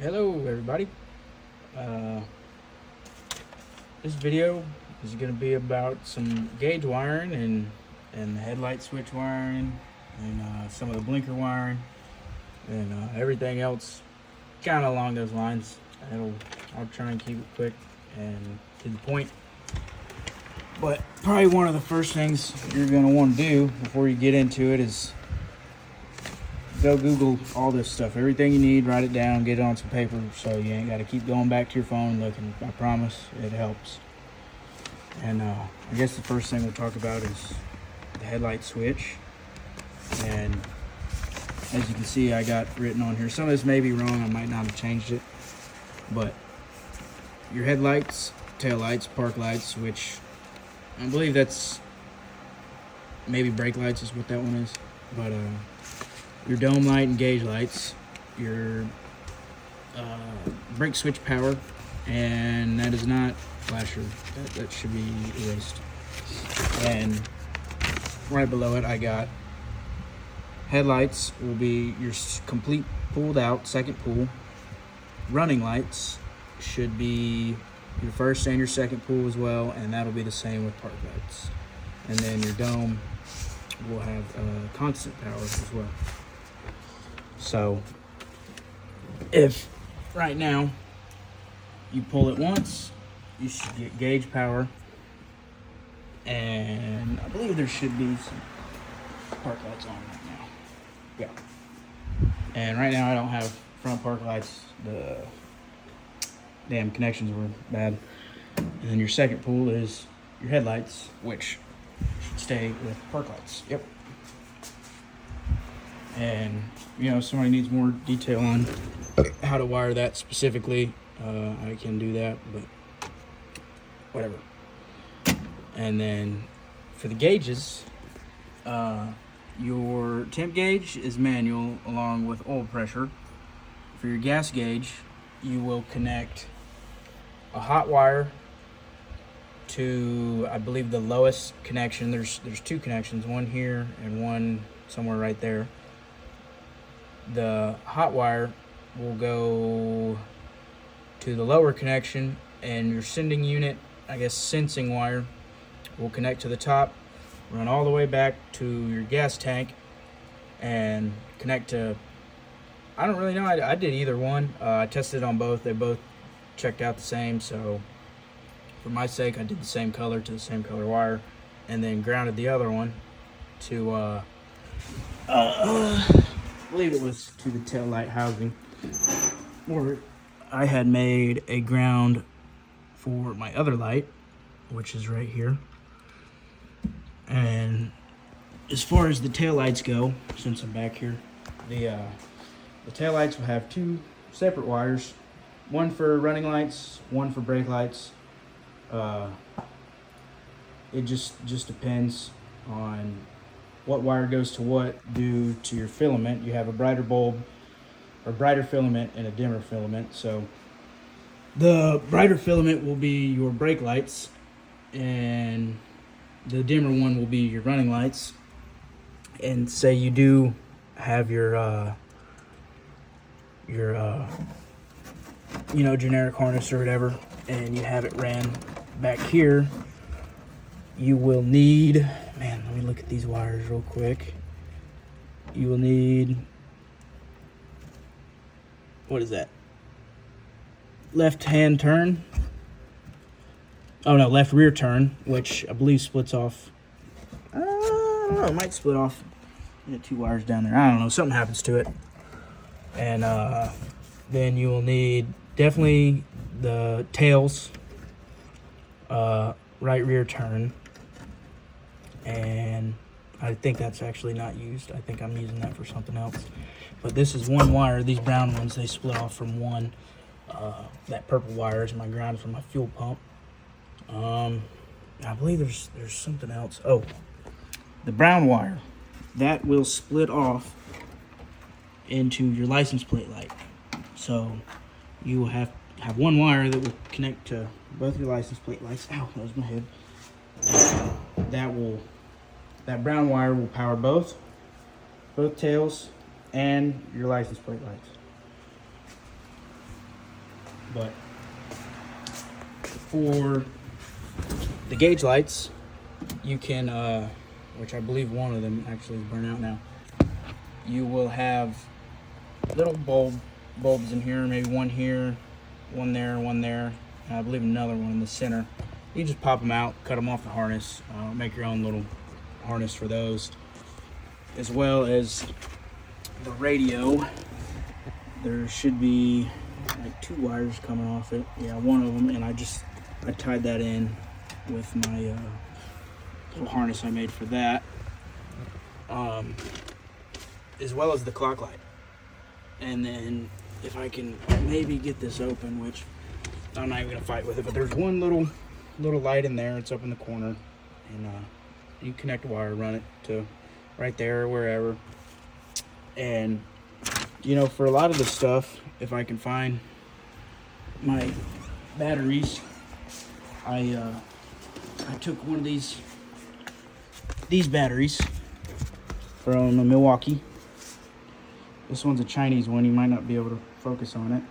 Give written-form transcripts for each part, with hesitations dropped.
Hello everybody. Uh, this video is going to be about some gauge wiring and the headlight switch wiring and some of the blinker wiring and everything else kind of along those lines. I'll try and keep it quick and to the point. But probably one of the first things you're going to want to do before you get into it is go Google all this stuff. Everything you need, write it down, get it on some paper so you ain't got to keep going back to your phone and looking. I promise it helps. And I guess the first thing we'll talk about is the headlight switch. And as you can see, I got written on here. Some of this may be wrong. I might not have changed it. But your headlights, tail lights, park lights, which I believe that's maybe brake lights is what that one is. But your dome light and gauge lights, your brake switch power, and that is not flasher. That should be erased. And right below it, I got headlights will be your complete pulled out second pull. Running lights should be your first and your second pull as well, and that'll be the same with park lights. And then your dome will have constant power as well. So if right now you pull it once, you should get gauge power, and I believe there should be some park lights on right now. Yeah. And right now I don't have front park lights. The damn connections were bad. And then your second pull is your headlights, which should stay with park lights. Yep. And if somebody needs more detail on how to wire that specifically, I can do that, but whatever. And then for the gauges, your temp gauge is manual along with oil pressure. For your gas gauge, you will connect a hot wire to, I believe, the lowest connection. There's two connections, one here and one somewhere right there. The hot wire will go to the lower connection, and your sending unit, I guess sensing wire, will connect to the top, run all the way back to your gas tank, and connect to, I don't really know, I did either one. I tested on both. They both checked out the same, so for my sake I did the same color to the same color wire, and then grounded the other one to I believe it was to the tail light housing, or I had made a ground for my other light, which is right here. And as far as the tail lights go, since I'm back here, the tail lights will have two separate wires, one for running lights, one for brake lights. It just depends on what wire goes to what due to your filament. You have a brighter bulb or brighter filament and a dimmer filament. So the brighter filament will be your brake lights, and the dimmer one will be your running lights. And say you do have your generic harness or whatever, and you have it ran back here, you will need, man, let me look at these wires real quick. You will need, what is that? Left hand turn. Oh no, left rear turn, which I believe splits off. I don't know, it might split off. Get two wires down there. I don't know, something happens to it. And then you will need definitely the tails, right rear turn, and I think that's actually not used. I think I'm using that for something else. But this is one wire. These brown ones, they split off from one. That purple wire is my ground for my fuel pump. I believe there's something else. Oh, the brown wire, that will split off into your license plate light. So you will have one wire that will connect to both your license plate lights. Ow, that was my head. That brown wire will power both tails and your license plate lights. But for the gauge lights, you can, which I believe one of them actually is burnt out now. You will have little bulbs in here, maybe one here, one there, and I believe another one in the center. You just pop them out, cut them off the harness, make your own little harness for those. As well as the radio, there should be like 2 wires coming off it. Yeah, one of them, and I tied that in with my little harness I made for that. As well as the clock light. And then if I can maybe get this open, which I'm not even gonna fight with it, but there's one little light in there. It's up in the corner, and you connect a wire, run it to right there or wherever. And you know, for a lot of this stuff, if I can find my batteries, I took one of these batteries from Milwaukee. This one's a Chinese one. You might not be able to focus on it.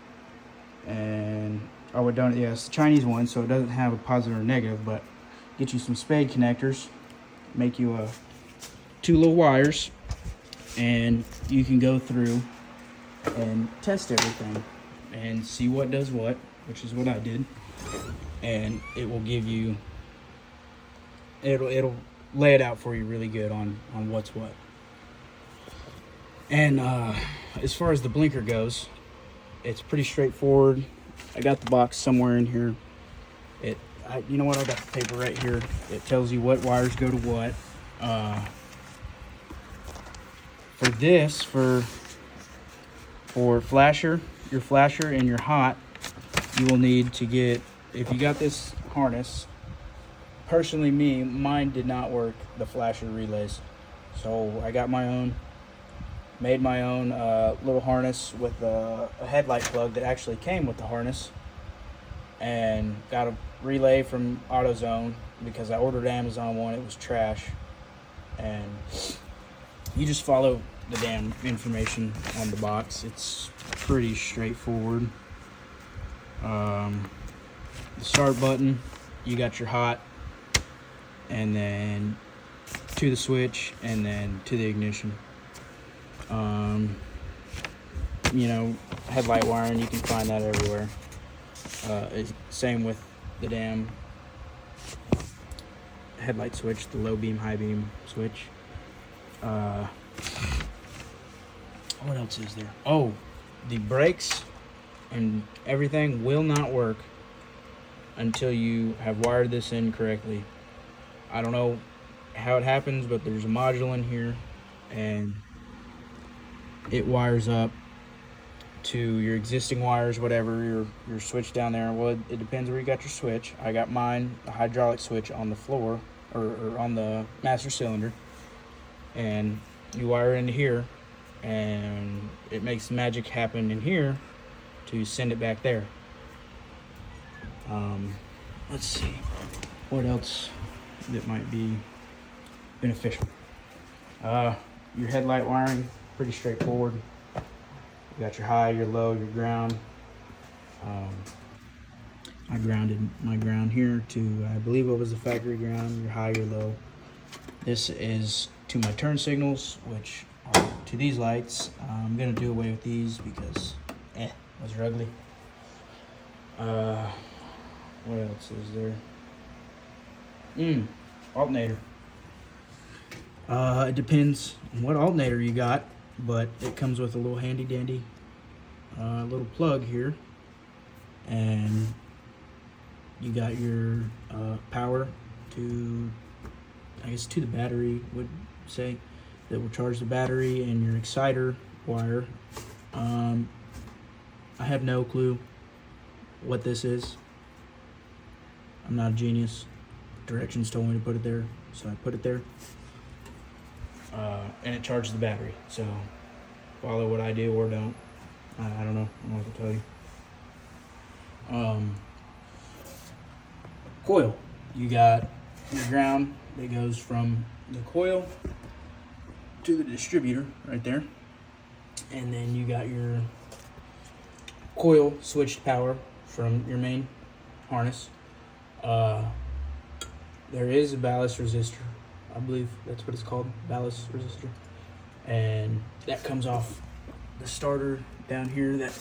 And oh, yeah, it's the Chinese one, so it doesn't have a positive or negative, but get you some spade connectors, make you 2 little wires, and you can go through and test everything and see what does what, which is what I did. And it will give you, it'll lay it out for you really good on what's what. And as far as the blinker goes, it's pretty straightforward. I got the box somewhere in here. You know what? I got the paper right here. It tells you what wires go to what. For this, for flasher, your flasher and your hot, you will need to get, if you got this harness, personally mine did not work, the flasher relays. So I got my own. Made my own little harness with a headlight plug that actually came with the harness, and got a relay from AutoZone because I ordered Amazon one. It was trash, and you just follow the damn information on the box. It's pretty straightforward. The start button, you got your hot, and then to the switch, and then to the ignition. You know, headlight wiring, you can find that everywhere. Same with the damn headlight switch, the low beam, high beam switch. What else is there? Oh, the brakes and everything will not work until you have wired this in correctly. I don't know how it happens, but there's a module in here, and it wires up to your existing wires, whatever your switch down there. Well, it depends where you got your switch. I got mine, the hydraulic switch, on the floor, or on the master cylinder, and you wire into here, and it makes magic happen in here to send it back there. Let's see what else that might be beneficial. Your headlight wiring, pretty straightforward. You got your high, your low, your ground. I grounded my ground here to, I believe it was the factory ground, your high, your low. This is to my turn signals, which are to these lights. I'm gonna do away with these because, those are ugly. What else is there? Alternator. It depends on what alternator you got, but it comes with a little handy dandy little plug here, and you got your power to, I guess, to the battery, would say, that will charge the battery, and your exciter wire. I have no clue what this is. I'm not a genius. Directions told me to put it there, so I put it there. And it charges the battery, so follow what I do or don't. I don't know. I don't know what to tell you. Coil. You got your ground that goes from the coil to the distributor right there, and then you got your coil switched power from your main harness. There is a ballast resistor. I believe that's what it's called, ballast resistor. And that comes off the starter down here, that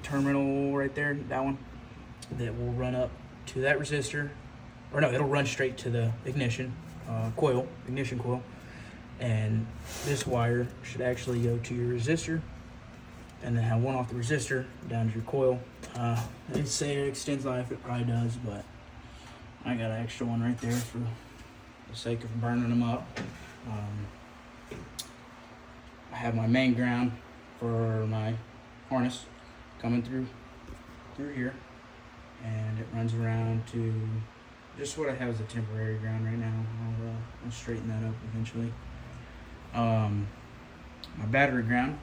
terminal right there, that one, that will run up to that resistor. Or no, it'll run straight to the ignition coil. And this wire should actually go to your resistor, and then have one off the resistor down to your coil. They say it extends life, it probably does, but I got an extra one right there for the sake of burning them up. I have my main ground for my harness coming through here, and it runs around to just what I have as a temporary ground right now. I'll straighten that up eventually. My battery ground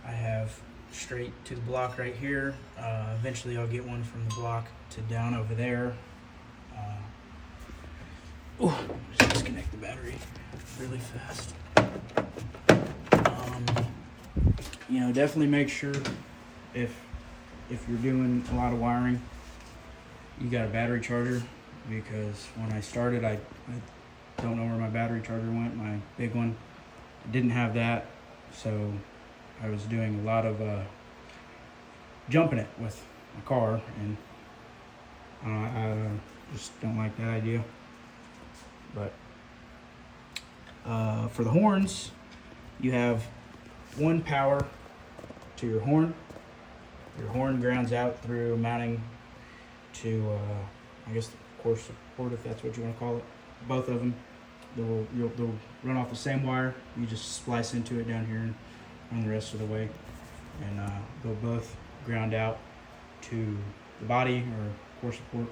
I have straight to the block right here. Eventually I'll get one from the block to down over there. Just disconnect the battery really fast. Definitely make sure if you're doing a lot of wiring, you got a battery charger, because when I started, I don't know where my battery charger went, my big one. I didn't have that, so I was doing a lot of jumping it with my car, and I just don't like that idea. But for the horns, you have one power to your horn. Your horn grounds out through mounting to, I guess, the core support, if that's what you want to call it. Both of them, they'll run off the same wire. You just splice into it down here and run the rest of the way. And they'll both ground out to the body or core support,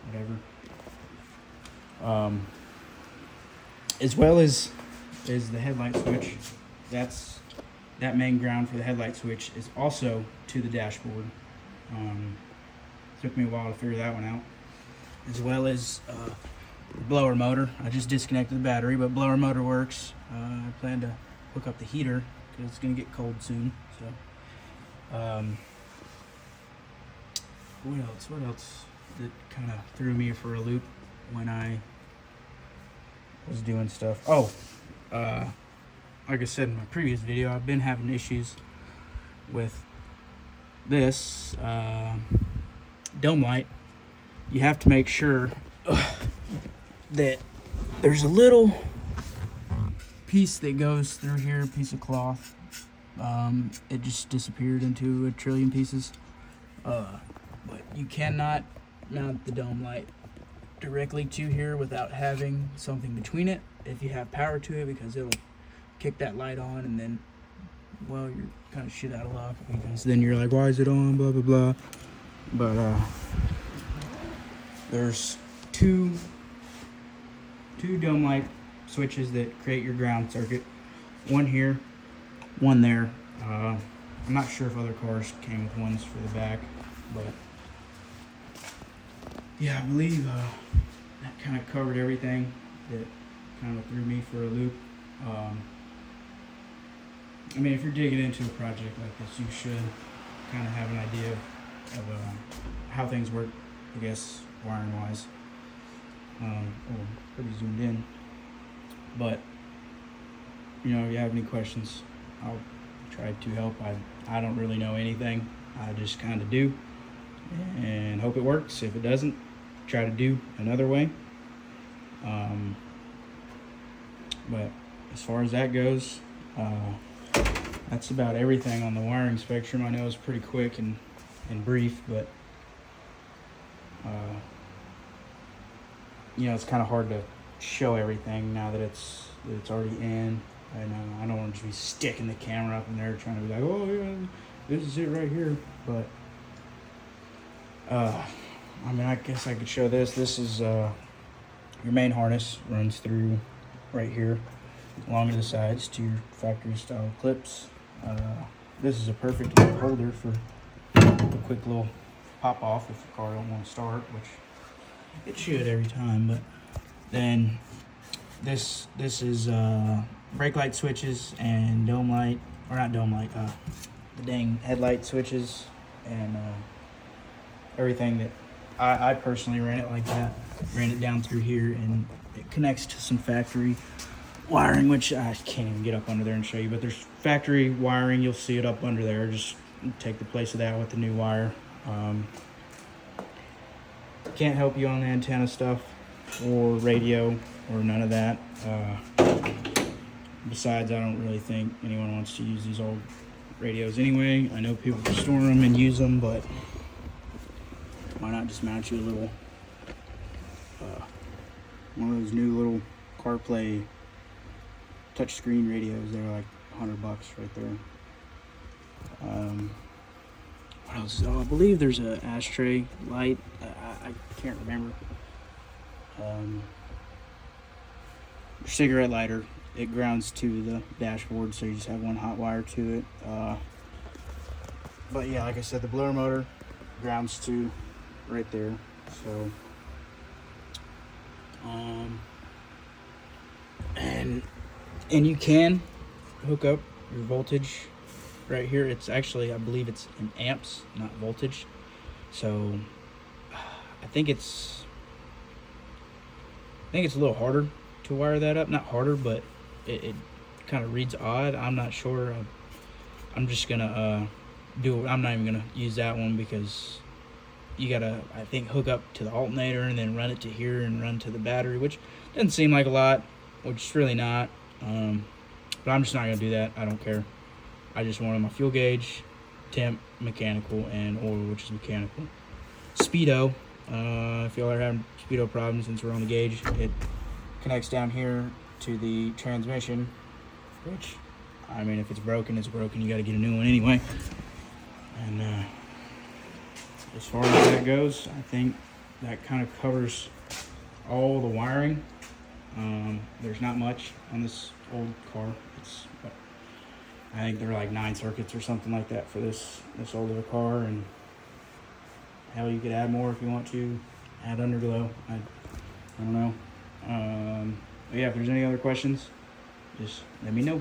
whatever. As well as the headlight switch. That main ground for the headlight switch is also to the dashboard. Took me a while to figure that one out. As well as blower motor. I just disconnected the battery, but blower motor works. I plan to hook up the heater because it's going to get cold soon. So, what else that kind of threw me for a loop when I was doing stuff? Like I said in my previous video, I've been having issues with this dome light. You have to make sure that there's a little piece that goes through here, a piece of cloth. It just disappeared into a trillion pieces. But you cannot mount the dome light directly to here without having something between it if you have power to it, because it'll kick that light on, and then, well, you're kind of shit out of luck, because then you're like, why is it on, blah blah blah. But there's two dome light switches that create your ground circuit. One here, one there. I'm not sure if other cars came with ones for the back, but yeah, I believe that kind of covered everything that kind of threw me for a loop. I mean, if you're digging into a project like this, you should kind of have an idea of how things work, I guess, wiring wise. Pretty zoomed in. But, if you have any questions, I'll try to help. I don't really know anything. I just kind of do, and hope it works. If it doesn't, try to do another way. But as far as that goes, that's about everything on the wiring spectrum. I know it's pretty quick and brief, but it's kind of hard to show everything now that it's already in. And I don't want to just be sticking the camera up in there trying to be like, oh yeah, this is it right here. But I guess I could show this. This is your main harness, runs through right here along the sides to your factory style clips. This is a perfect little holder for a quick little pop off if the car don't want to start, which it should every time. But then this is brake light switches and dome light, or not dome light, the dang headlight switches, and everything that I personally ran it like that. Ran it down through here, and it connects to some factory wiring, which I can't even get up under there and show you, but there's factory wiring. You'll see it up under there. Just take the place of that with the new wire. Can't help you on the antenna stuff or radio or none of that. Besides, I don't really think anyone wants to use these old radios anyway. I know people store them and use them, but why not just mount you a little one of those new little CarPlay touchscreen radios? They're like $100 right there. What else? Oh, I believe there's an ashtray light. I can't remember. Cigarette lighter. It grounds to the dashboard, so you just have one hot wire to it. But yeah, like I said, the blower motor grounds to right there. So, and you can hook up your voltage right here. It's actually, I believe it's in amps, not voltage. So I think it's a little harder to wire that up. Not harder, but it kind of reads odd. I'm not sure. I'm just gonna I'm not even gonna use that one, because you gotta, I think, hook up to the alternator and then run it to here and run to the battery, which doesn't seem like a lot, which is really not. But I'm just not gonna do that. I don't care. I just wanted my fuel gauge, temp, mechanical, and oil, which is mechanical. Speedo. If y'all are having speedo problems, since we're on the gauge, it connects down here to the transmission, which, I mean, if it's broken, it's broken. You got to get a new one anyway. And as far as that goes, I think that kind of covers all the wiring. There's not much on this old car. I think there are like 9 circuits or something like that for this old of a car, and hell, you could add more if you want to. Add underglow. I don't know. But yeah, if there's any other questions, just let me know.